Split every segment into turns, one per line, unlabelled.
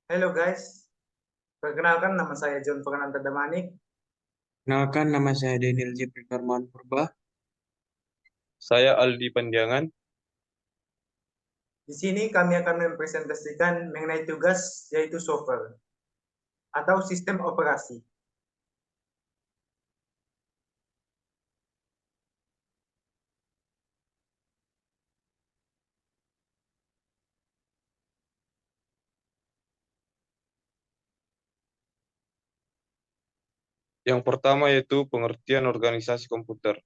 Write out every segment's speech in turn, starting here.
Halo guys, perkenalkan nama saya John Fernanda Damanik.
Kenalkan, nama saya Daniel J. Darmawan Purba.
Saya Aldi Panjangan.
Di sini kami akan mempresentasikan mengenai tugas yaitu software atau sistem operasi.
Yang pertama yaitu pengertian organisasi komputer.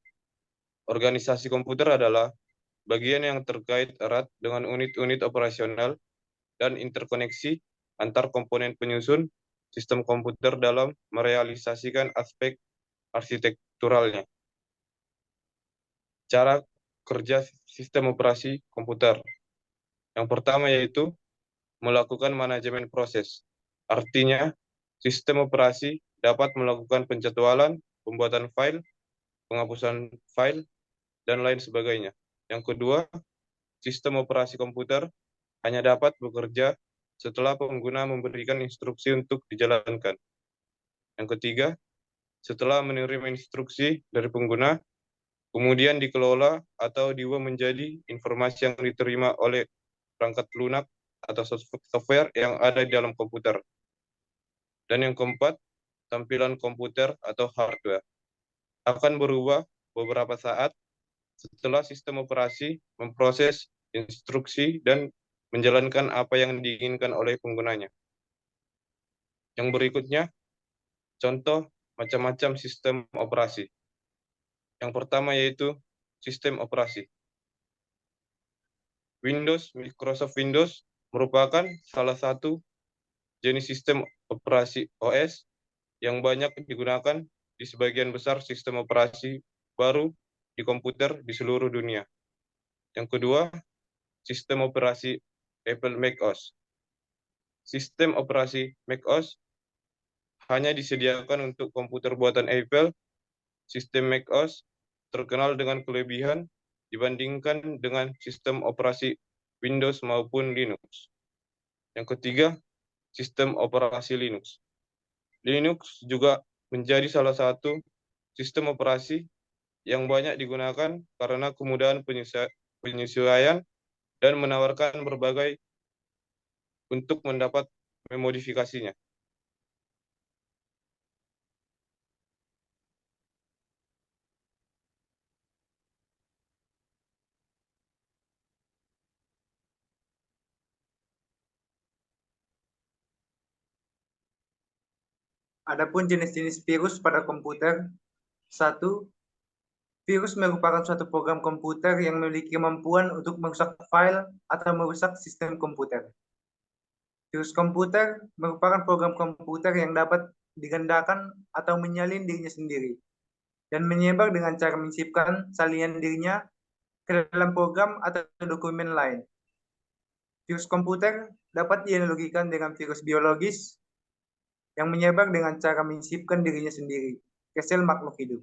Organisasi komputer adalah bagian yang terkait erat dengan unit-unit operasional dan interkoneksi antar komponen penyusun sistem komputer dalam merealisasikan aspek arsitekturalnya. Cara kerja sistem operasi komputer. Yang pertama yaitu melakukan manajemen proses. Artinya, sistem operasi dapat melakukan penjadwalan, pembuatan file, penghapusan file, dan lain sebagainya. Yang kedua, sistem operasi komputer hanya dapat bekerja setelah pengguna memberikan instruksi untuk dijalankan. Yang ketiga, setelah menerima instruksi dari pengguna, kemudian dikelola atau diubah menjadi informasi yang diterima oleh perangkat lunak atau software yang ada di dalam komputer. Dan yang keempat, tampilan komputer atau hardware akan berubah beberapa saat setelah sistem operasi memproses instruksi dan menjalankan apa yang diinginkan oleh penggunanya. Yang berikutnya, contoh macam-macam sistem operasi. Yang pertama yaitu sistem operasi. Microsoft Windows merupakan salah satu jenis sistem operasi OS yang banyak digunakan di sebagian besar sistem operasi baru di komputer di seluruh dunia. Yang kedua, sistem operasi Apple macOS. Sistem operasi macOS hanya disediakan untuk komputer buatan Apple. Sistem macOS terkenal dengan kelebihan dibandingkan dengan sistem operasi Windows maupun Linux. Yang ketiga, sistem operasi Linux. Linux juga menjadi salah satu sistem operasi yang banyak digunakan karena kemudahan penyesuaian dan menawarkan berbagai untuk mendapat memodifikasinya.
Adapun jenis-jenis virus pada komputer. 1. Virus merupakan suatu program komputer yang memiliki kemampuan untuk merusak file atau merusak sistem komputer. Virus komputer merupakan program komputer yang dapat digandakan atau menyalin dirinya sendiri dan menyebar dengan cara menyisipkan salinan dirinya ke dalam program atau dokumen lain. Virus komputer dapat dianalogikan dengan virus biologis yang menyebar dengan cara menyisipkan dirinya sendiri ke sel makhluk hidup.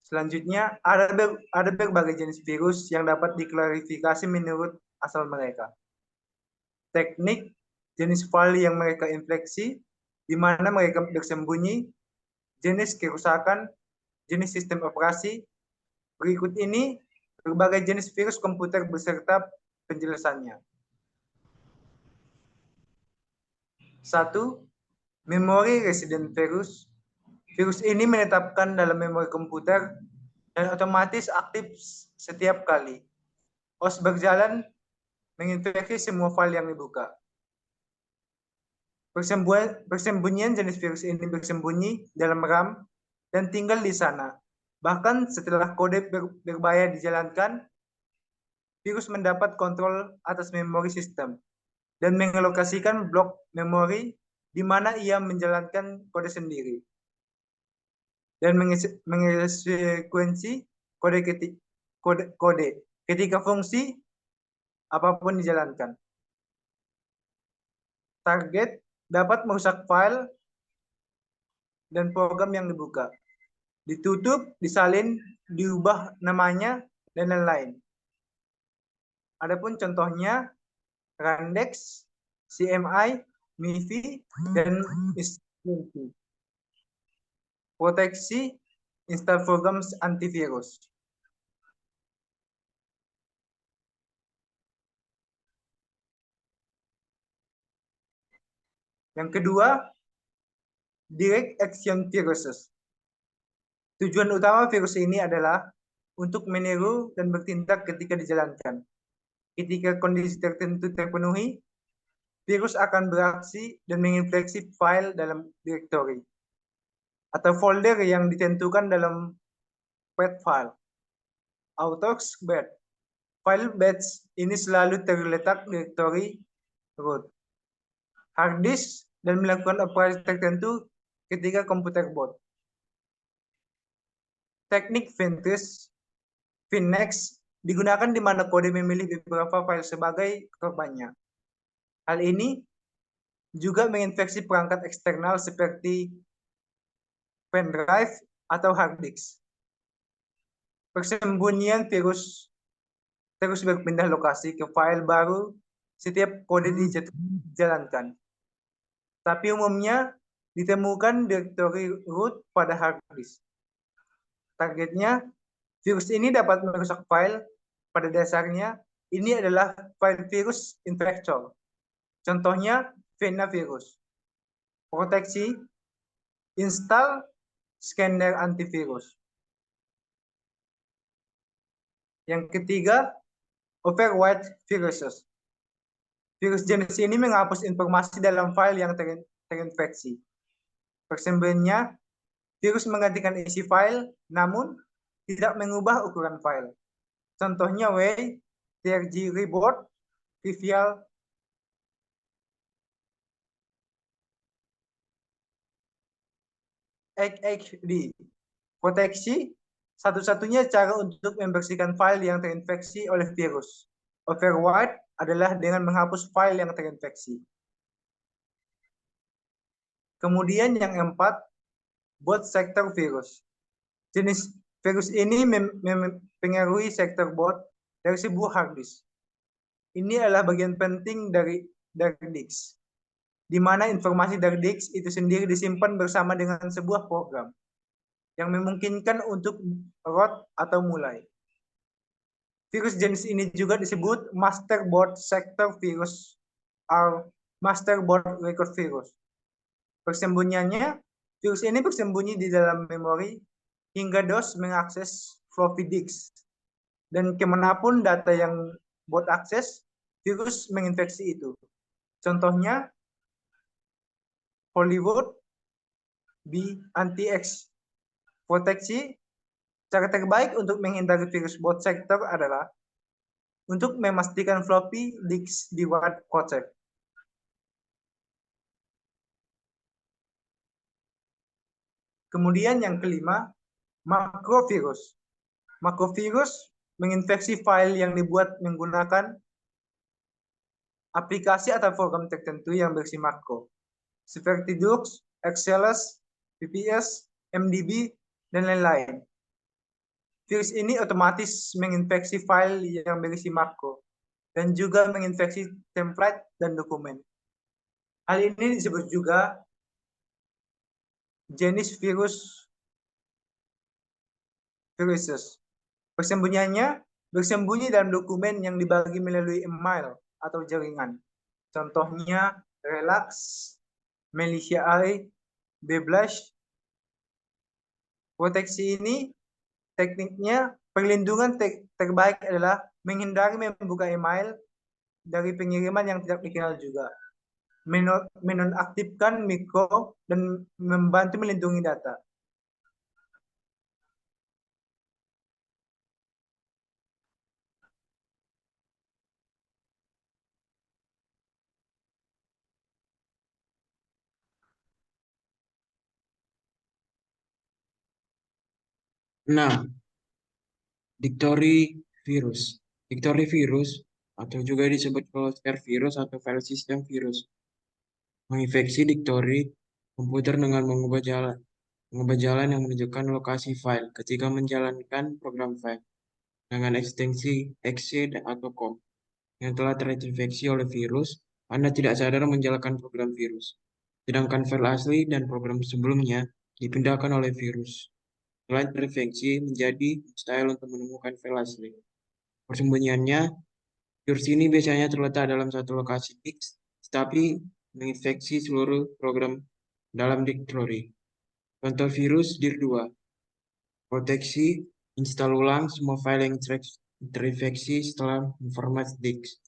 Selanjutnya, ada berbagai jenis virus yang dapat diklarifikasi menurut asal mereka. Teknik, jenis file yang mereka infeksi, di mana mereka bersembunyi, jenis kerusakan, jenis sistem operasi. Berikut ini berbagai jenis virus komputer beserta penjelasannya. 1. Memory resident virus. Virus ini menetapkan dalam memori komputer dan otomatis aktif setiap kali OS berjalan menginfeksi semua file yang dibuka. Persembunyian jenis virus ini bersembunyi dalam RAM dan tinggal di sana. Bahkan setelah kode berbahaya dijalankan, virus mendapat kontrol atas memori sistem dan mengalokasikan blok memori di mana ia menjalankan kode sendiri dan mengeksekusi kode ketika fungsi apapun dijalankan. Target dapat merusak file dan program yang dibuka, ditutup, disalin, diubah namanya, dan lain-lain. Adapun contohnya, Randex CMI, MIFI, dan ISP. Proteksi, install program antivirus. Yang kedua, direct action viruses. Tujuan utama virus ini adalah untuk meniru dan bertindak ketika dijalankan. Ketika kondisi tertentu terpenuhi, virus akan beraksi dan menginfeksi file dalam directory atau folder yang ditentukan dalam path file. Authors bed. File beds ini selalu terletak directory root, hard disk, dan melakukan operasi tertentu ketika komputer boot. Teknik Finex digunakan di mana kode memilih beberapa file sebagai korbannya. Hal ini juga menginfeksi perangkat eksternal seperti pendrive atau hard disk. Persembunyian virus terus berpindah lokasi ke file baru setiap kode dijalankan. Tapi umumnya ditemukan directory root pada hard disk. Targetnya, virus ini dapat merusak file. Pada dasarnya, ini adalah file virus infector. Contohnya, Venavirus. Proteksi, install scanner antivirus. Yang ketiga, overwrite viruses. Virus jenis ini menghapus informasi dalam file yang terinfeksi. Persembunyiannya, virus menggantikan isi file, namun tidak mengubah ukuran file. Contohnya TRG Reboot, Trivial, XXD. Proteksi, satu-satunya cara untuk membersihkan file yang terinfeksi oleh virus. Overwrite adalah dengan menghapus file yang terinfeksi. Kemudian yang keempat, boot sector virus. Jenis virus ini mempengaruhi sektor boot dari sebuah hard disk. Ini adalah bagian penting dari disk, di mana informasi dari disk itu sendiri disimpan bersama dengan sebuah program yang memungkinkan untuk root atau mulai. Virus jenis ini juga disebut master boot sector virus atau master boot record virus. Persembunyiannya, virus ini bersembunyi di dalam memori hingga DOS mengakses floppy disk. Dan kemanapun data yang bot akses, virus menginfeksi itu. Contohnya, Hollywood B anti-X. Proteksi, cara terbaik untuk menghindari virus bot sector adalah untuk memastikan floppy disk di write protect. Kemudian yang kelima, makrovirus. Makrovirus menginfeksi file yang dibuat menggunakan aplikasi atau program tertentu yang berisi makro, seperti Dux, XLS, PPS, MDB, dan lain-lain. Virus ini otomatis menginfeksi file yang berisi makro, dan juga menginfeksi template dan dokumen. Hal ini disebut juga jenis viruses. Persembunyiannya bersembunyi dalam dokumen yang dibagi melalui email atau jaringan. Contohnya Relax, Militia AI, Beblash. Proteksi ini tekniknya perlindungan terbaik adalah menghindari membuka email dari pengiriman yang tidak dikenal juga. Menonaktifkan mikro dan membantu melindungi data.
Nah, dictionary virus. Dictionary virus atau juga disebut cluster virus atau file system virus menginfeksi dictionary komputer dengan mengubah jalan yang menunjukkan lokasi file ketika menjalankan program file dengan ekstensi exe atau com yang telah terinfeksi oleh virus Anda tidak sadar menjalankan program virus, sedangkan file asli dan program sebelumnya dipindahkan oleh virus. Selain terinfeksi, menjadi mustahil untuk menemukan file asli. Persembunyiannya, virus ini biasanya terletak dalam satu lokasi disk, tetapi menginfeksi seluruh program dalam directory. Contoh virus dir2. Proteksi, install ulang semua file yang terinfeksi setelah format disk.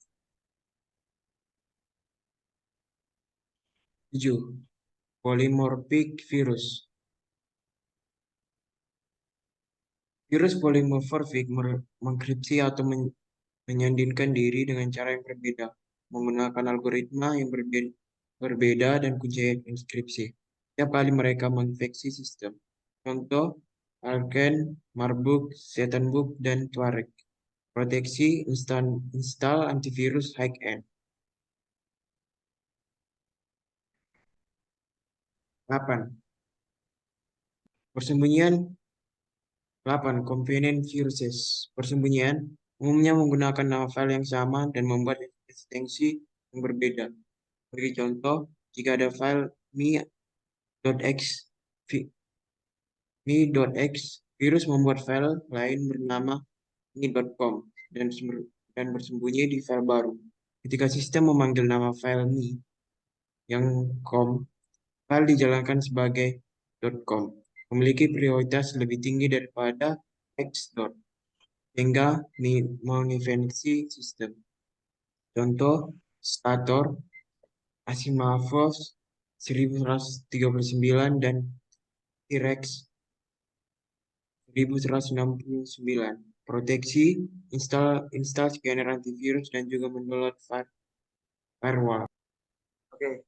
7. Polymorphic virus. Virus polymorphic mengenkripsi atau menyandingkan diri dengan cara yang berbeda, menggunakan algoritma yang berbeda dan kunci enkripsi. Setiap kali mereka menginfeksi sistem. Contoh, Alken, Marbuk, Zetanbook, dan Tuareg. Proteksi, install antivirus high-end. 8. Persembunyian 8. Convenient viruses. Persembunyian umumnya menggunakan nama file yang sama dan membuat ekstensi yang berbeda. Bagi contoh, jika ada file mi.x, virus membuat file lain bernama mi.com dan bersembunyi di file baru. Ketika sistem memanggil nama file mi yang com, file dijalankan sebagai .com, memiliki prioritas lebih tinggi daripada x. Sehingga menginfeksi sistem. Contoh, Stator, Asimavos 1139 dan T-Rex 1169. Proteksi, install scanner antivirus dan juga mendownload firewall.
Oke.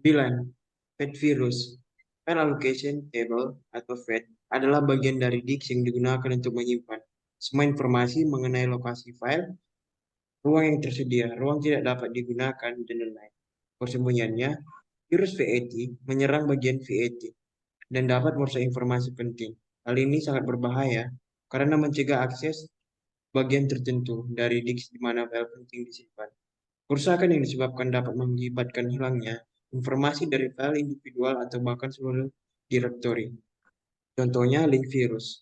9. Fed virus. File allocation table atau FAT adalah bagian dari disk yang digunakan untuk menyimpan semua informasi mengenai lokasi file, ruang yang tersedia, ruang tidak dapat digunakan, dan lain-lain. Persembunyiannya, virus VAT menyerang bagian VAT dan dapat merusak informasi penting. Hal ini sangat berbahaya karena mencegah akses bagian tertentu dari disk di mana file penting disimpan. Kerusakan yang disebabkan dapat mengakibatkan hilangnya informasi dari file individual atau bahkan seluruh directory. Contohnya link virus.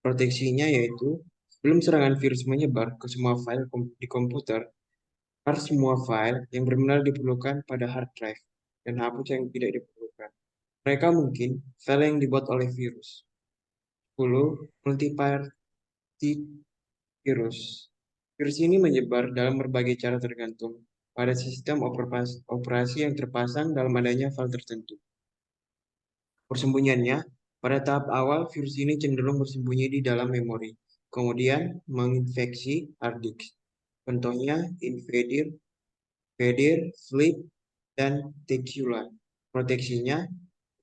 Proteksinya yaitu sebelum serangan virus menyebar ke semua file di komputer, harus semua file yang benar-benar diperlukan pada hard drive dan hapus yang tidak diperlukan. Mereka mungkin file yang dibuat oleh virus. 10. Multi-party virus. Virus ini menyebar dalam berbagai cara tergantung pada sistem operasi yang terpasang dalam adanya file tertentu. Persembunyiannya, pada tahap awal virus ini cenderung bersembunyi di dalam memori, kemudian menginfeksi hard disk. Contohnya Invader, Flip, dan Tequila. Proteksinya,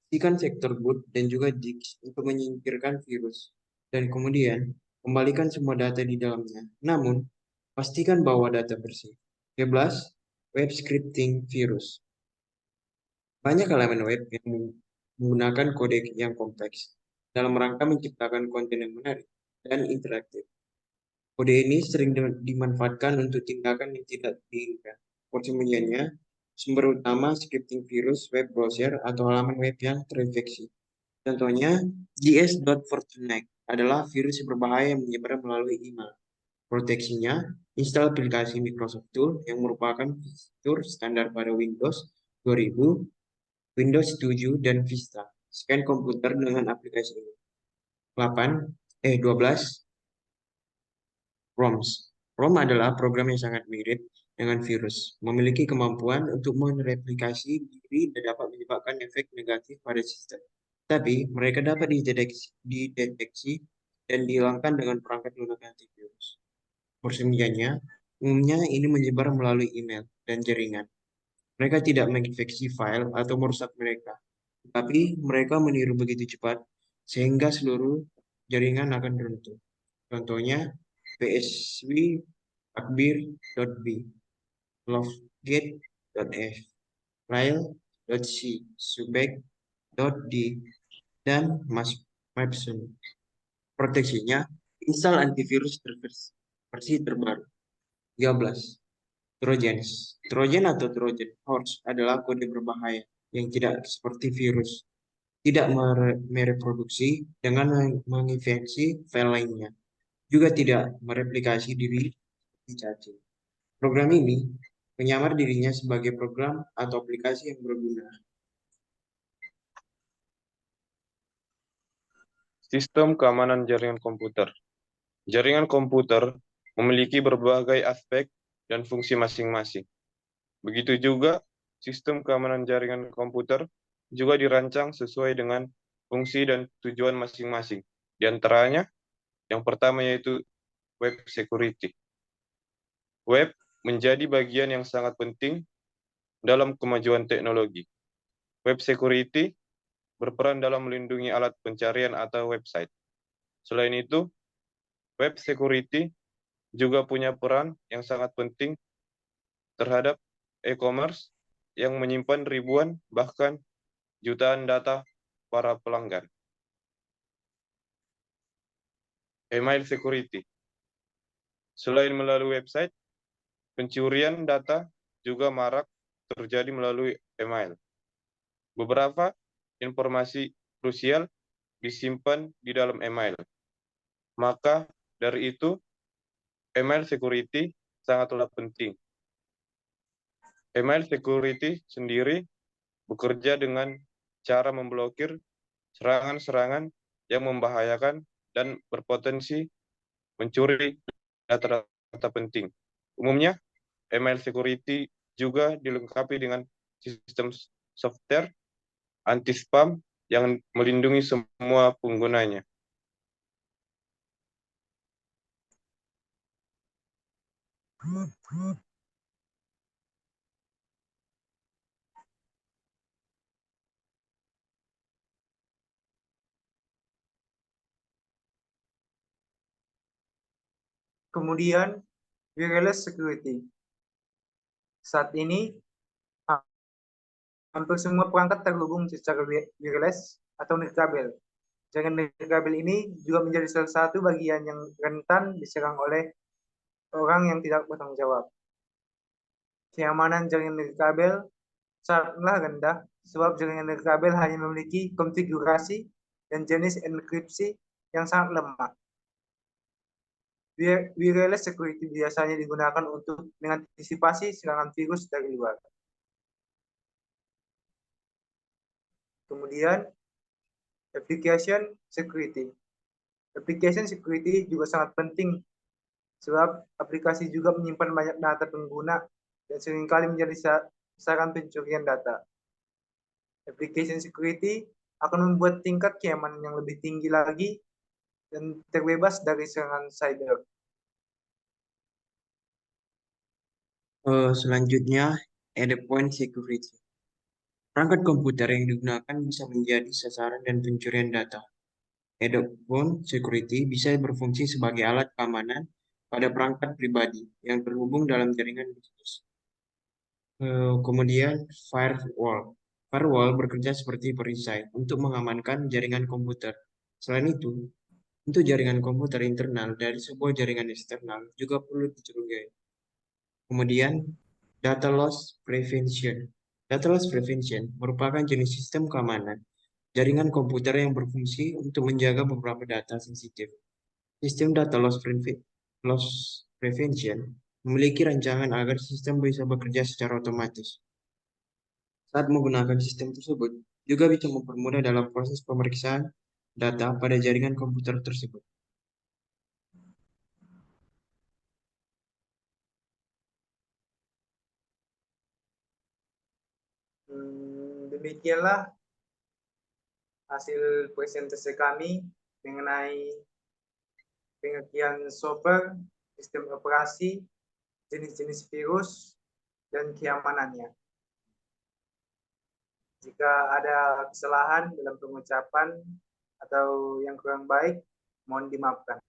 pastikan sektor boot dan juga disk untuk menyingkirkan virus, dan kemudian kembalikan semua data di dalamnya. Namun, pastikan bahwa data bersih. 11. Web scripting virus. Banyak halaman web yang menggunakan kode yang kompleks dalam rangka menciptakan konten yang menarik dan interaktif. Kode ini sering dimanfaatkan untuk tindakan yang tidak diinginkan. Persembunyiannya, sumber utama scripting virus web browser atau halaman web yang terinfeksi. Contohnya, gs.fortnite adalah virus yang berbahaya yang menyebar melalui email. Proteksinya, install aplikasi Microsoft Tool yang merupakan fitur standar pada Windows 2000, Windows 7, dan Vista. Scan komputer dengan aplikasi ini. 12. ROMs. ROM adalah program yang sangat mirip dengan virus, memiliki kemampuan untuk mereplikasi diri dan dapat menyebabkan efek negatif pada sistem. Tapi, mereka dapat dideteksi dan dihilangkan dengan perangkat lunak antivirus. Persembunyiannya, umumnya ini menyebar melalui email dan jaringan. Mereka tidak menginfeksi file atau merusak mereka, tapi mereka meniru begitu cepat sehingga seluruh jaringan akan runtuh. Contohnya, psv akbir.b, lovegate.f, file.c, subek.d, dan Mapson. Proteksinya, install antivirus versi terbaru. 13. Trojans. Trojan atau Trojan horse adalah kode berbahaya yang tidak seperti virus, tidak mereproduksi dengan menginfeksi file lainnya, juga tidak mereplikasi diri seperti cacing. Program ini menyamar dirinya sebagai program atau aplikasi yang berguna.
Sistem keamanan jaringan komputer. Jaringan komputer memiliki berbagai aspek dan fungsi masing-masing. Begitu juga sistem keamanan jaringan komputer juga dirancang sesuai dengan fungsi dan tujuan masing-masing. Di antaranya, yang pertama yaitu web security. Web menjadi bagian yang sangat penting dalam kemajuan teknologi. Web security berperan dalam melindungi alat pencarian atau website. Selain itu, web security juga punya peran yang sangat penting terhadap e-commerce yang menyimpan ribuan bahkan jutaan data para pelanggan. Email security. Selain melalui website, pencurian data juga marak terjadi melalui email. Beberapa informasi krusial disimpan di dalam email. Maka dari itu, email security sangatlah penting. Email security sendiri bekerja dengan cara memblokir serangan-serangan yang membahayakan dan berpotensi mencuri data-data penting. Umumnya, email security juga dilengkapi dengan sistem software anti-spam yang melindungi semua penggunanya.
Kemudian, wireless security. Saat ini, hampir semua perangkat terhubung secara wireless atau nirkabel. Jaringan nirkabel ini juga menjadi salah satu bagian yang rentan diserang oleh orang yang tidak bertanggung jawab. Keamanan jaringan nirkabel sangatlah rendah sebab jaringan nirkabel hanya memiliki konfigurasi dan jenis enkripsi yang sangat lemah. Wireless security biasanya digunakan untuk mengantisipasi serangan virus dari luar. Kemudian, application security. Application security juga sangat penting sebab aplikasi juga menyimpan banyak data pengguna dan seringkali menjadi sasaran pencurian data. Application security akan membuat tingkat keamanan yang lebih tinggi lagi dan terbebas dari serangan cyber.
Selanjutnya, endpoint security. Perangkat komputer yang digunakan bisa menjadi sasaran dan pencurian data. Endpoint security bisa berfungsi sebagai alat keamanan pada perangkat pribadi yang terhubung dalam jaringan bisnis. Kemudian, firewall. Firewall bekerja seperti perisai untuk mengamankan jaringan komputer. Selain itu, untuk jaringan komputer internal dari sebuah jaringan eksternal juga perlu dicurigai. Kemudian, data loss prevention. Data loss prevention merupakan jenis sistem keamanan jaringan komputer yang berfungsi untuk menjaga beberapa data sensitif. Sistem data loss prevention memiliki rancangan agar sistem bisa bekerja secara otomatis. Saat menggunakan sistem tersebut, juga bisa mempermudah dalam proses pemeriksaan data pada jaringan komputer tersebut.
Demikianlah hasil presentasi kami mengenai pengertian software, sistem operasi, jenis-jenis virus, dan keamanannya. Jika ada kesalahan dalam pengucapan atau yang kurang baik, mohon dimaafkan.